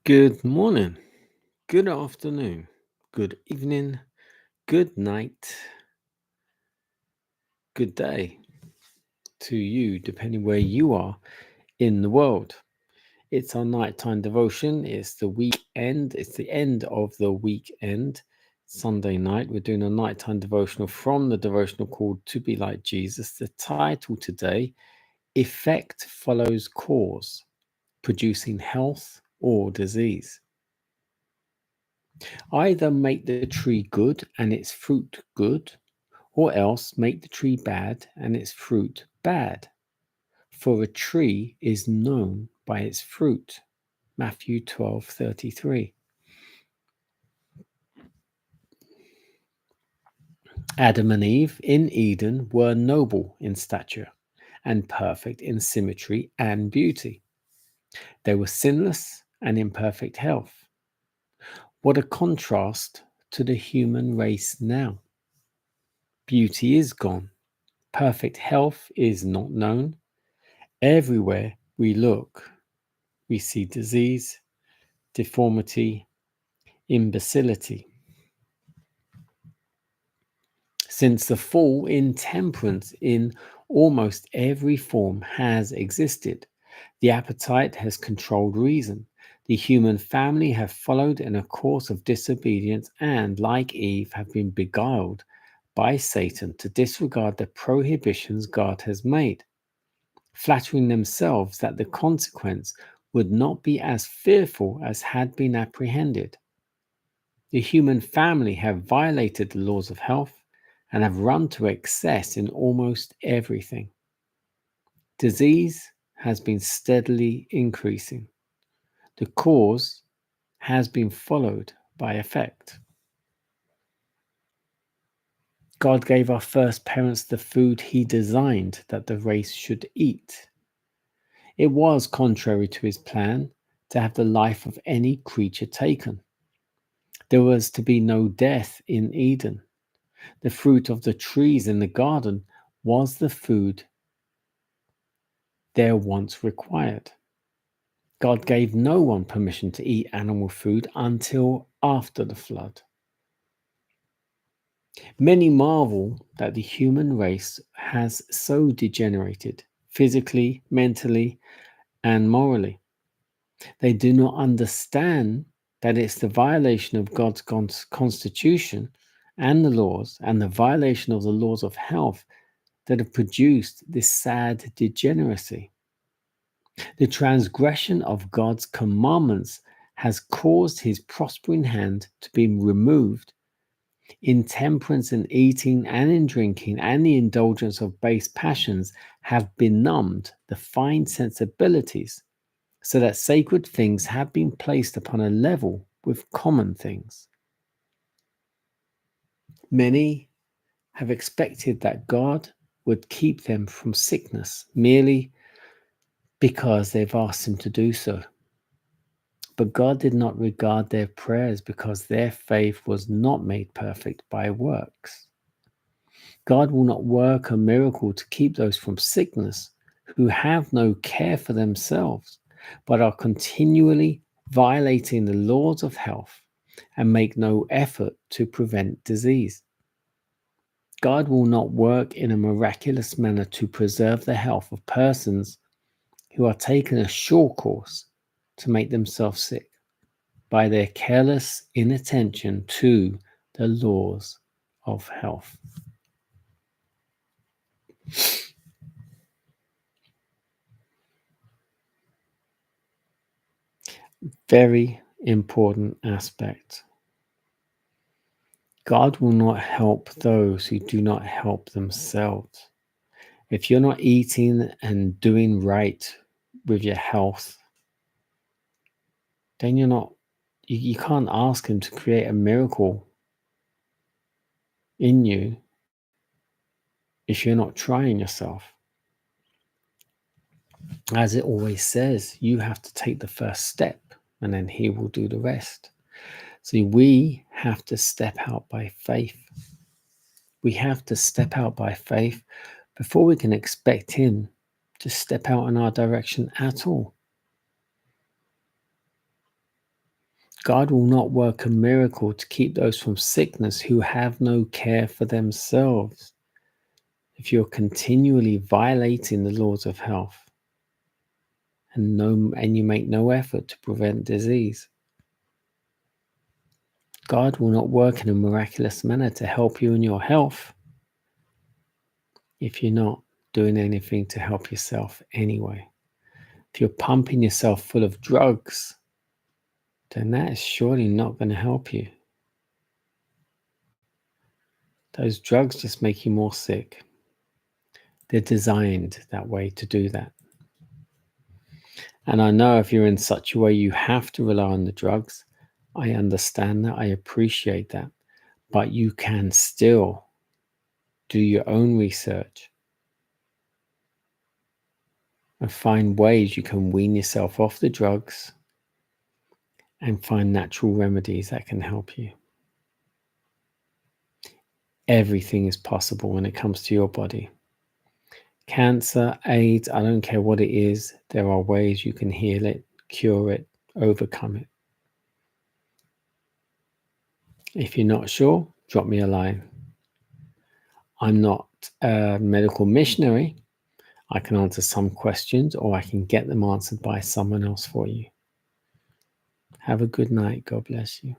Good morning, good afternoon, good evening, good night, good day to you, depending where you are in the world. It's our nighttime devotion. It's the weekend. It's the end of the weekend. Sunday night, we're doing a nighttime devotional from the devotional called To Be Like Jesus. The title today, Effect Follows Cause, Producing Health or Disease. Either make the tree good and its fruit good, or else make the tree bad and its fruit bad. For a tree is known by its fruit. Matthew 12:33. Adam and Eve in Eden were noble in stature and perfect in symmetry and beauty. They were sinless and in perfect health. What a contrast to the human race now. Beauty is gone. Perfect health is not known. Everywhere we look, we see disease, deformity, imbecility. Since the fall, intemperance in almost every form has existed. The appetite has controlled reason. The human family have followed in a course of disobedience and, like Eve, have been beguiled by Satan to disregard the prohibitions God has made, flattering themselves that the consequence would not be as fearful as had been apprehended. The human family have violated the laws of health and have run to excess in almost everything. Disease has been steadily increasing. The cause has been followed by effect. God gave our first parents the food He designed that the race should eat. It was contrary to His plan to have the life of any creature taken. There was to be no death in Eden. The fruit of the trees in the garden was the food there once required. God gave no one permission to eat animal food until after the flood. Many marvel that the human race has so degenerated physically, mentally, and morally. They do not understand that it's the violation of God's constitution and the laws and the violation of the laws of health that have produced this sad degeneracy. The transgression of God's commandments has caused His prospering hand to be removed. Intemperance in eating and in drinking and the indulgence of base passions have benumbed the fine sensibilities, so that sacred things have been placed upon a level with common things. Many have expected that God would keep them from sickness merely because they've asked Him to do so. But God did not regard their prayers because their faith was not made perfect by works. God will not work a miracle to keep those from sickness who have no care for themselves, but are continually violating the laws of health and make no effort to prevent disease. God will not work in a miraculous manner to preserve the health of persons who are taking a short course to make themselves sick by their careless inattention to the laws of health. Very important aspect. God will not help those who do not help themselves. If you're not eating and doing right with your health, then you can't ask Him to create a miracle in you if you're not trying yourself. As it always says, you have to take the first step and then He will do the rest. See, we have to step out by faith. We have to step out by faith before we can expect Him to step out in our direction at all. God will not work a miracle to keep those from sickness who have no care for themselves. If you're continually violating the laws of health and you make no effort to prevent disease, God will not work in a miraculous manner to help you in your health if you're not doing anything to help yourself anyway. If you're pumping yourself full of drugs, then that is surely not going to help you. Those drugs just make you more sick. They're designed that way to do that. And I know if you're in such a way you have to rely on the drugs, I understand that, I appreciate that. But you can still do your own research and find ways you can wean yourself off the drugs and find natural remedies that can help you. Everything is possible when it comes to your body. Cancer, AIDS, I don't care what it is, there are ways you can heal it, cure it, overcome it. If you're not sure, drop me a line. I'm not a medical missionary. I can answer some questions or I can get them answered by someone else for you. Have a good night. God bless you.